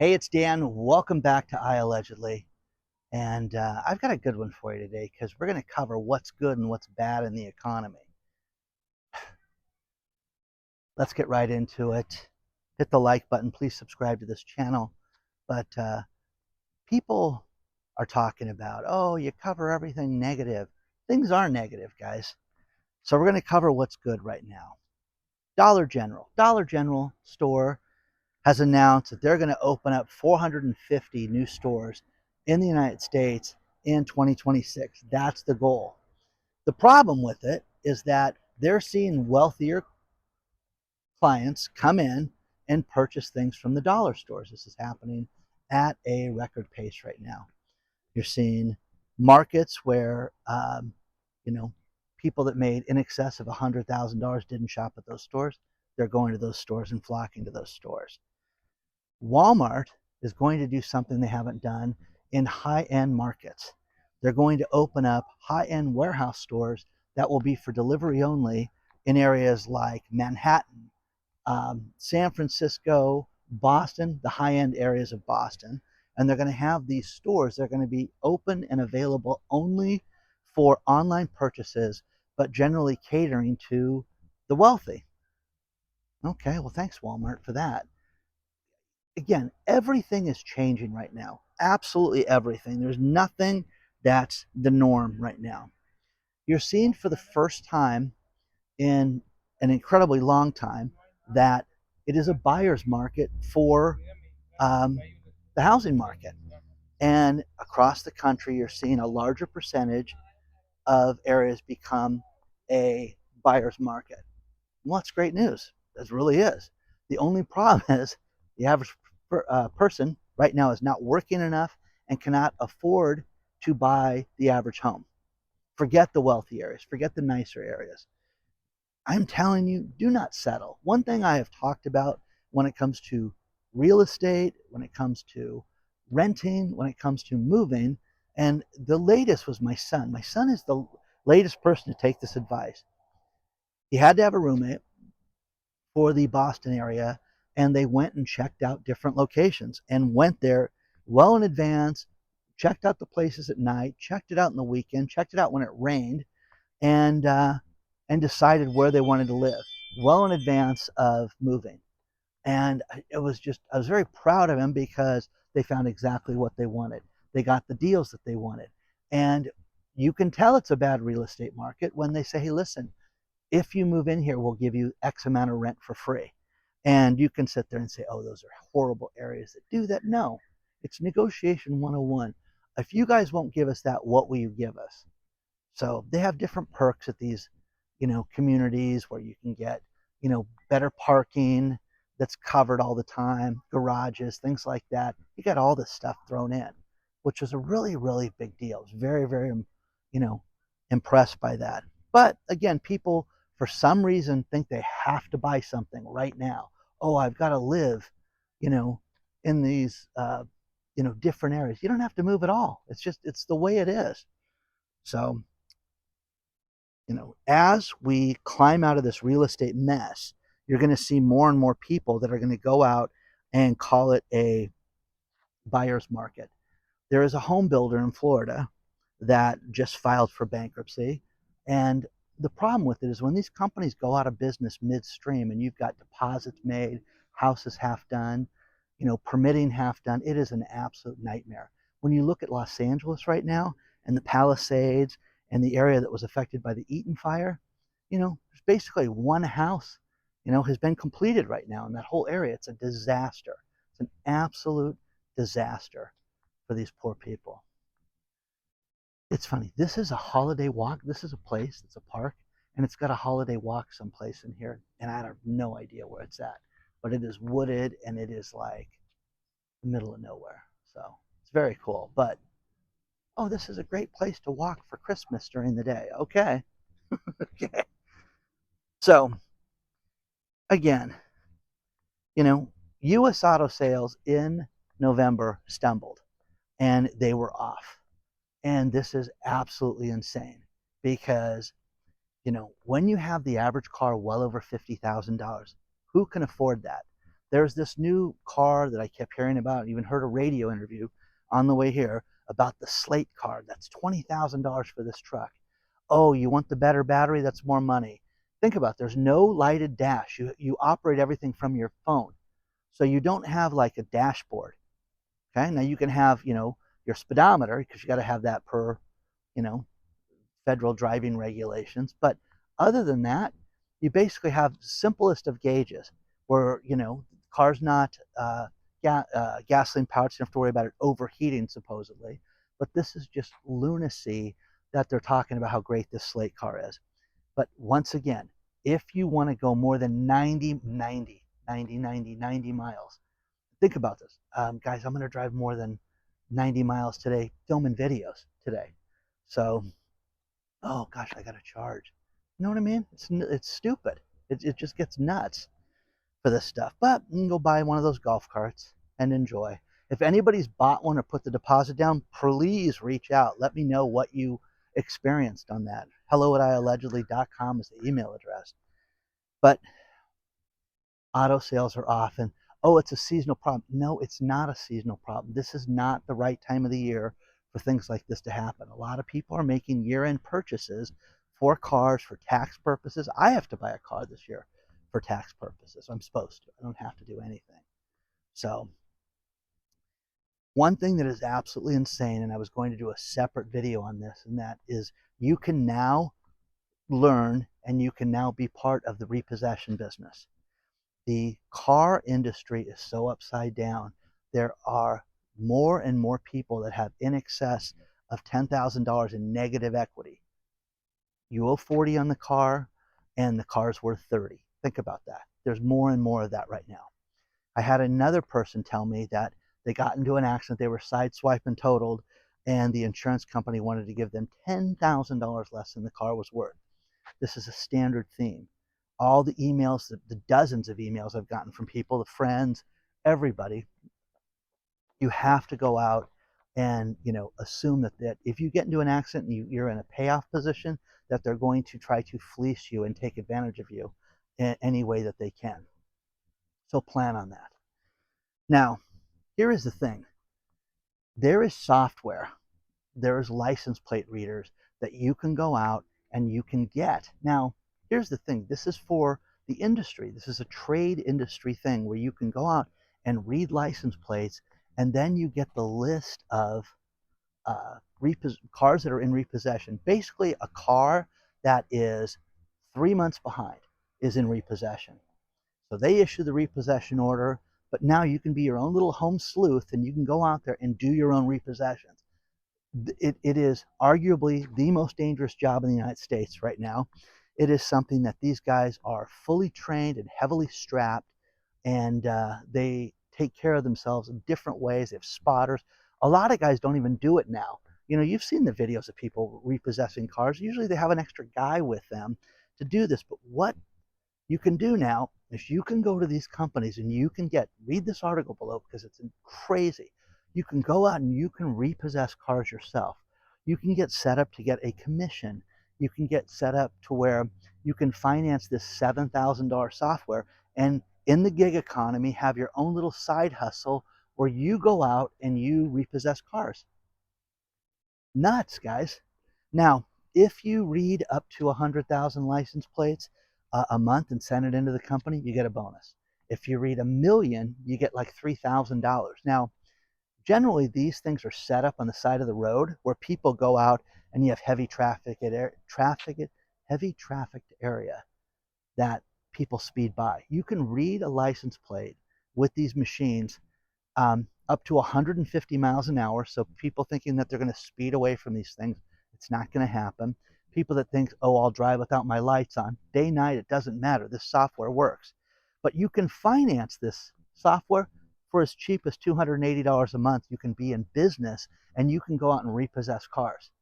Hey, it's Dan. Welcome back to iAllegedly. And I've got a good one for you today because we're going to cover what's good and what's bad in the economy. Let's get right into it. Hit the like button. Please subscribe to this channel. But people are talking about, oh, you cover everything negative. Things are negative, guys. So we're going to cover what's good right now. Dollar General store has announced that they're going to open up 450 new stores in the United States in 2026. That's the goal. The problem with it is that they're seeing wealthier clients come in and purchase things from the dollar stores. This is happening at a record pace right now. You're seeing markets where, you know, people that made in excess of $100,000 didn't shop at those stores. They're going to those stores and flocking to those stores. Walmart is going to do something they haven't done in high-end markets. They're going to open up high-end warehouse stores that will be for delivery only in areas like Manhattan, San Francisco, Boston, the high-end areas of Boston. And they're going to have these stores. They're going to be open and available only for online purchases, but generally catering to the wealthy. Okay, well, thanks, Walmart, for that. Again, everything is changing right now. Absolutely everything. There's nothing that's the norm right now. You're seeing for the first time in an incredibly long time that it is a buyer's market for um, the housing market. And across the country, you're seeing a larger percentage of areas become a buyer's market. Well, that's great news. That really is. The only problem is the average person right now is not working enough and cannot afford to buy the average home. Forget the wealthy areas, forget the nicer areas. I'm telling you, do not settle. One thing I have talked about when it comes to real estate, when it comes to renting, when it comes to moving, and the latest was my son. My son is the latest person to take this advice. He had to have a roommate for the Boston area, and they went and checked out different locations and went there well in advance, checked out the places at night, checked it out in the weekend, checked it out when it rained, and decided where they wanted to live well in advance of moving. And I was very proud of him because they found exactly what they wanted. They got the deals that they wanted. And you can tell it's a bad real estate market when they say, hey, listen, if you move in here, we'll give you X amount of rent for free. And you can sit there and say, oh, those are horrible areas that do that. No, it's negotiation 101. If you guys won't give us that, what will you give us? So they have different perks at these, communities where you can get, better parking that's covered all the time, garages, things like that. You got all this stuff thrown in, which was a really, really big deal. I was very, very, you know, impressed by that. But again, people for some reason think they have to buy something right now. Oh, I've got to live, you know, in these, different areas. You don't have to move at all. It's the way it is. So, as we climb out of this real estate mess, you're going to see more and more people that are going to go out and call it a buyer's market. There is a home builder in Florida that just filed for bankruptcy. And the problem with it is when these companies go out of business midstream and you've got deposits made, houses half done, permitting half done, it is an absolute nightmare. When you look at Los Angeles right now and the Palisades and the area that was affected by the Eaton fire, there's basically one house, has been completed right now in that whole area. It's a disaster. It's an absolute disaster for these poor people. It's funny. This is a holiday walk. This is a place. It's a park, and it's got a holiday walk someplace in here, and I have no idea where it's at. But it is wooded, and it is like the middle of nowhere. So it's very cool. But oh, this is a great place to walk for Christmas during the day. Okay, okay. So again, U.S. auto sales in November stumbled, and they were off. And this is absolutely insane because, when you have the average car well over $50,000, who can afford that? there's this new car that I kept hearing about, and even heard a radio interview on the way here about the Slate car. That's $20,000 for this truck. Oh, you want the better battery? That's more money. Think about it. There's no lighted dash. You operate everything from your phone. So you don't have like a dashboard. Okay. Now you can have, your speedometer, because you got to have that per, you know, federal driving regulations. But other than that, you basically have simplest of gauges where, car's not gasoline powered, so you don't have to worry about it overheating supposedly. But this is just lunacy that they're talking about how great this Slate car is. But once again, if you want to go more than 90 miles, think about this. Guys, I'm going to drive more than 90 miles today, filming videos today. So, oh gosh, I got to charge. You know what I mean? It's stupid. It just gets nuts for this stuff. But you can go buy one of those golf carts and enjoy. If anybody's bought one or put the deposit down, please reach out. Let me know what you experienced on that. hello@iallegedly.com is the email address. But auto sales are off, and oh, it's a seasonal problem. No, it's not a seasonal problem. This is not the right time of the year for things like this to happen. A lot of people are making year-end purchases for cars for tax purposes. I have to buy a car this year for tax purposes. I'm supposed to. I don't have to do anything. So one thing that is absolutely insane, and I was going to do a separate video on this, and that is you can now learn and you can now be part of the repossession business. The car industry is so upside down. There are more and more people that have in excess of $10,000 in negative equity. You owe 40 on the car and the car's worth 30. Think about that. There's more and more of that right now. I had another person tell me that they got into an accident, they were sideswiped and totaled, and the insurance company wanted to give them $10,000 less than the car was worth. This is a standard theme. All the emails, the dozens of emails I've gotten from people, the friends, everybody, you have to go out and assume that if you get into an accident and you're in a payoff position, that they're going to try to fleece you and take advantage of you in any way that they can. So plan on that. Now, here is the thing. There is software, there is license plate readers that you can go out and you can get. Now, here's the thing. This is for the industry. This is a trade industry thing where you can go out and read license plates, and then you get the list of cars that are in repossession. Basically, a car that is 3 months behind is in repossession. So they issue the repossession order, but now you can be your own little home sleuth and you can go out there and do your own repossessions. It is arguably the most dangerous job in the United States right now. It is something that these guys are fully trained and heavily strapped, and they take care of themselves in different ways. They have spotters. A lot of guys don't even do it now. You've seen the videos of people repossessing cars. Usually they have an extra guy with them to do this, but what you can do now is you can go to these companies and you can read this article below because it's crazy. You can go out and you can repossess cars yourself. You can get set up to get a commission. You can get set up to where you can finance this $7,000 software and in the gig economy have your own little side hustle where you go out and you repossess cars. Nuts, guys. Now, if you read up to 100,000 license plates a month and send it into the company, you get a bonus. If you read 1,000,000, you get like $3,000. Now, generally, these things are set up on the side of the road where people go out and you have heavy trafficked area that people speed by. You can read a license plate with these machines up to 150 miles an hour. So people thinking that they're going to speed away from these things, it's not going to happen. People that think, oh, I'll drive without my lights on. Day, night, it doesn't matter. This software works. But you can finance this software for as cheap as $280 a month. You can be in business and you can go out and repossess cars.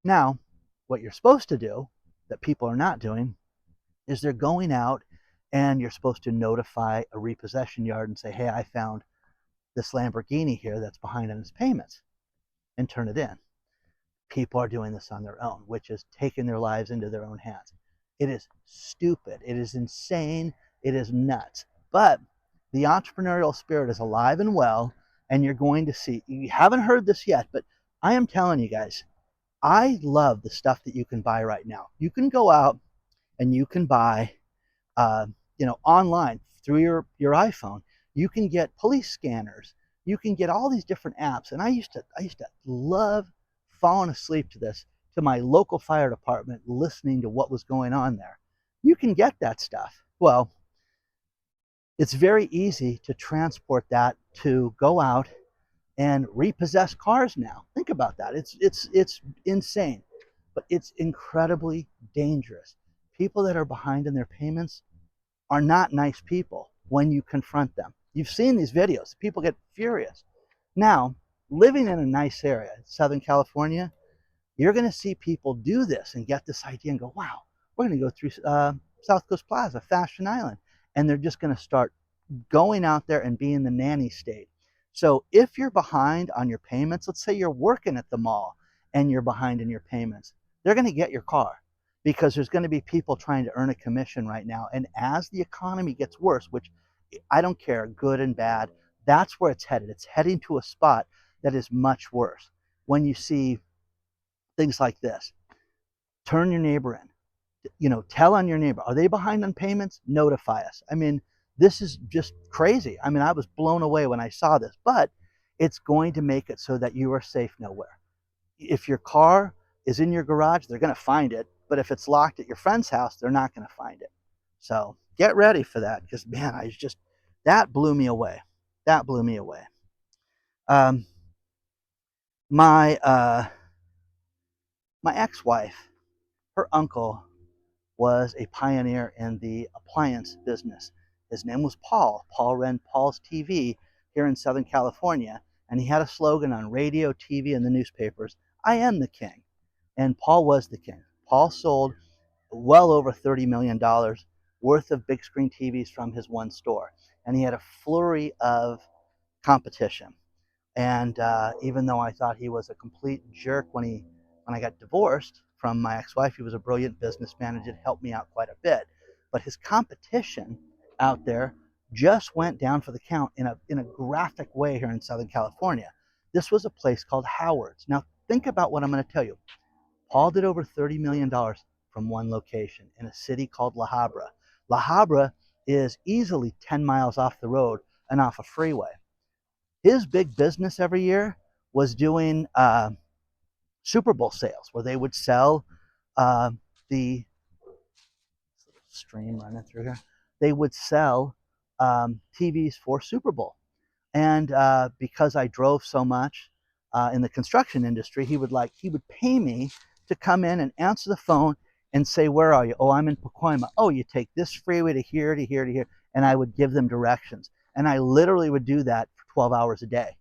Now, what you're supposed to do that people are not doing is they're going out and you're supposed to notify a repossession yard and say, hey, I found this Lamborghini here that's behind on its payments, and turn it in. People are doing this on their own, which is taking their lives into their own hands. It is stupid. It is insane. It is nuts. But The entrepreneurial spirit is alive and well, and you're going to see, you haven't heard this yet, but I am telling you guys, I love the stuff that you can buy right now. You can go out and you can buy, uh, online through your iPhone. You can get police scanners. You can get all these different apps. And I used to love falling asleep to my local fire department, listening to what was going on there. You can get that stuff. Well, it's very easy to transport that, to go out and repossess cars now. Think about that. It's insane, but it's incredibly dangerous. People that are behind in their payments are not nice people when you confront them. You've seen these videos. People get furious. Now, living in a nice area, Southern California, you're going to see people do this and get this idea and go, wow, we're going to go through South Coast Plaza, Fashion Island. And they're just going to start going out there and being the nanny state. So if you're behind on your payments, let's say you're working at the mall and you're behind in your payments, they're going to get your car, because there's going to be people trying to earn a commission right now. And as the economy gets worse, which I don't care, good and bad, that's where it's headed. It's heading to a spot that is much worse. When you see things like this, turn your neighbor in, tell on your neighbor, are they behind on payments? Notify us. I mean, this is just crazy. I mean, I was blown away when I saw this, but it's going to make it so that you are safe nowhere. If your car is in your garage, they're going to find it. But if it's locked at your friend's house, they're not going to find it. So get ready for that, because, man, that blew me away. That blew me away. My ex-wife, her uncle was a pioneer in the appliance business. His name was Paul. Paul ran Paul's TV here in Southern California, and he had a slogan on radio, TV, and the newspapers, I am the king. And Paul was the king. Paul sold well over $30 million worth of big screen TVs from his one store. And he had a flurry of competition. And even though I thought he was a complete jerk when I got divorced from my ex-wife, he was a brilliant businessman and did help me out quite a bit. But his competition out there just went down for the count in a graphic way here in Southern California. This was a place called Howard's. Now think about what I'm going to tell you. Paul did over $30 million from one location in a city called La Habra. La Habra is easily 10 miles off the road and off a freeway. His big business every year was doing Super Bowl sales, where they would sell the stream running through here. They would sell TVs for Super Bowl. And because I drove so much in the construction industry, he would pay me to come in and answer the phone and say, where are you? Oh, I'm in Pacoima. Oh, you take this freeway to here, to here, to here. And I would give them directions. And I literally would do that for 12 hours a day.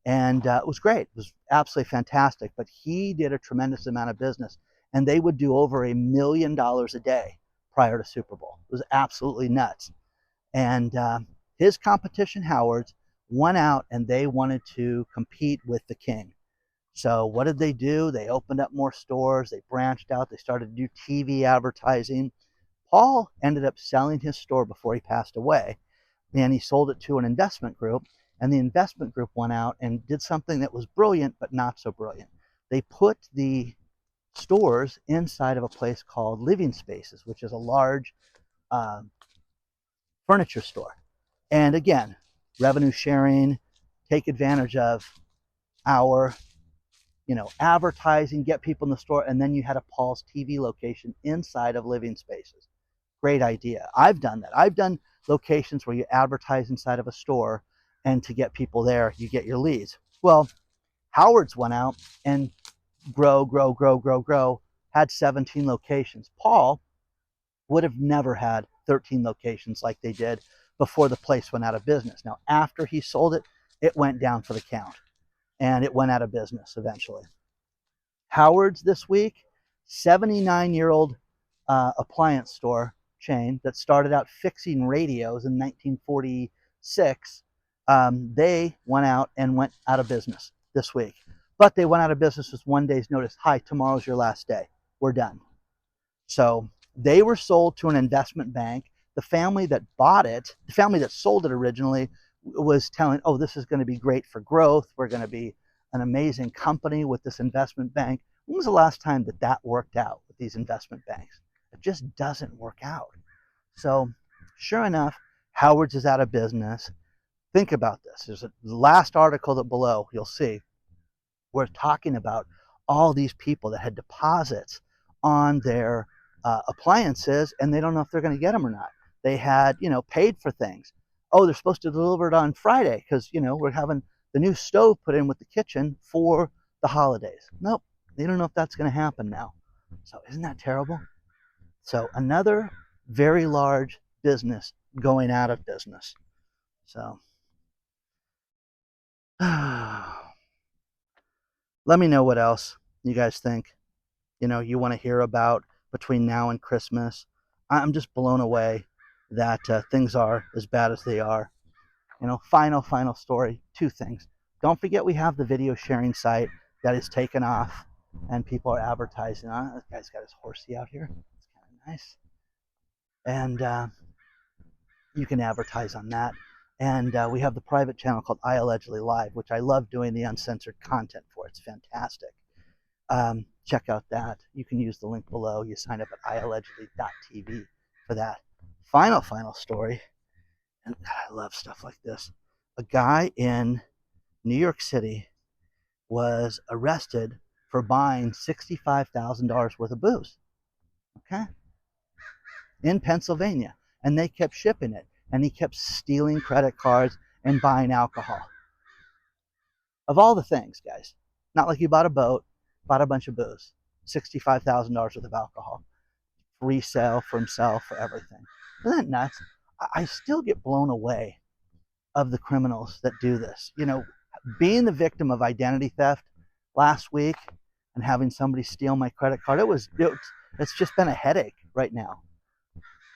And it was great. It was absolutely fantastic. But he did a tremendous amount of business. And they would do over $1 million a day prior to Super Bowl. It was absolutely nuts. And his competition, Howard's, went out and they wanted to compete with the king. So what did they do? They opened up more stores. They branched out. They started to do TV advertising. Paul ended up selling his store before he passed away. And he sold it to an investment group. And the investment group went out and did something that was brilliant, but not so brilliant. They put the stores inside of a place called Living Spaces, which is a large furniture store. And again, revenue sharing, take advantage of our advertising, get people in the store, and then you had a Paul's TV location inside of Living Spaces. Great idea. I've done that. I've done locations where you advertise inside of a store, and to get people there, you get your leads. Well, Howard's went out and grow, had 17 locations. Paul would have never had 13 locations like they did before the place went out of business. Now, after he sold it, it went down for the count. And it went out of business eventually. Howard's this week, 79-year-old appliance store chain that started out fixing radios in 1946. They went out and went out of business this week. But they went out of business with 1 day's notice. Hi, tomorrow's your last day. We're done. So they were sold to an investment bank The family that bought it, the family that sold it originally, was telling, oh, this is going to be great for growth. We're going to be an amazing company with this investment bank. When was the last time that that worked out with these investment banks? It just doesn't work out. So sure enough, Howard's is out of business. Think about this. There's a last article that below you'll see. We're talking about all these people that had deposits on their appliances, and they don't know if they're going to get them or not. They had, paid for things. Oh, they're supposed to deliver it on Friday because, we're having the new stove put in with the kitchen for the holidays. Nope, they don't know if that's going to happen now. So isn't that terrible? So another very large business going out of business. So let me know what else you guys think you want to hear about between now and Christmas. I'm just blown away that things are as bad as they are. Final story, 2 things. Don't forget we have the video sharing site that is taken off and people are advertising on it. This guy's got his horsey out here. It's kind of nice. And you can advertise on that. And we have the private channel called iAllegedly Live, which I love doing the uncensored content for. It's fantastic. Check out that. You can use the link below. You sign up at iAllegedly.tv for that. Final story. And I love stuff like this. A guy in New York City was arrested for buying $65,000 worth of booze. Okay? In Pennsylvania. And they kept shipping it. And he kept stealing credit cards and buying alcohol. Of all the things, guys. Not like you bought a boat, bought a bunch of booze. $65,000 worth of alcohol. Resale for himself, for everything. Isn't that nuts? I still get blown away of the criminals that do this. Being the victim of identity theft last week and having somebody steal my credit card, it's just been a headache right now.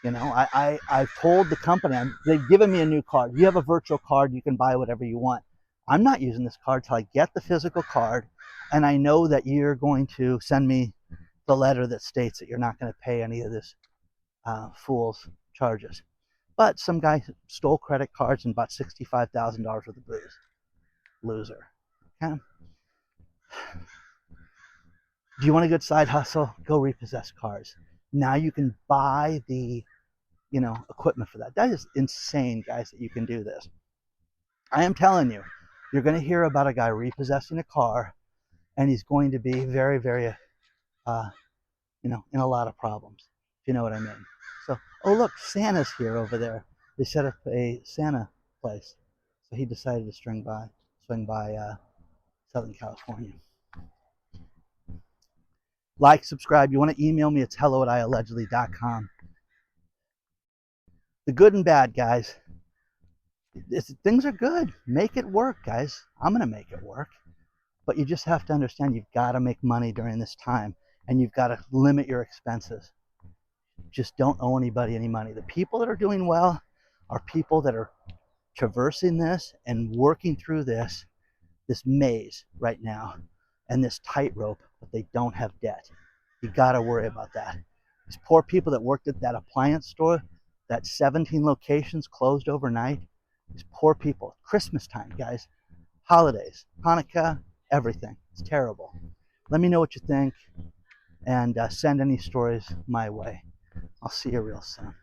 I've told the company, they've given me a new card. You have a virtual card, you can buy whatever you want. I'm not using this card till I get the physical card, and I know that you're going to send me the letter that states that you're not going to pay any of this fool's charges. But some guy stole credit cards and bought $65,000 worth of booze. Loser. Okay? Do you want a good side hustle? Go repossess cars. Now you can buy the, equipment for that. That is insane, guys, that you can do this. I am telling you, you're going to hear about a guy repossessing a car, and he's going to be very, very, in a lot of problems, if you know what I mean. So, oh look, Santa's here over there. They set up a Santa place. So he decided to swing by Southern California. Like, subscribe. You want to email me, it's hello@iallegedly.com. The good and bad, guys. Things are good. Make it work, guys. I'm going to make it work. But you just have to understand you've got to make money during this time, and you've got to limit your expenses. Just don't owe anybody any money. The people that are doing well are people that are traversing this and working through this maze right now and this tightrope, but they don't have debt. You got to worry about that. These poor people that worked at that appliance store, that 17 locations closed overnight, these poor people. Christmas time, guys. Holidays, Hanukkah, everything. It's terrible. Let me know what you think, and send any stories my way. I'll see you real soon.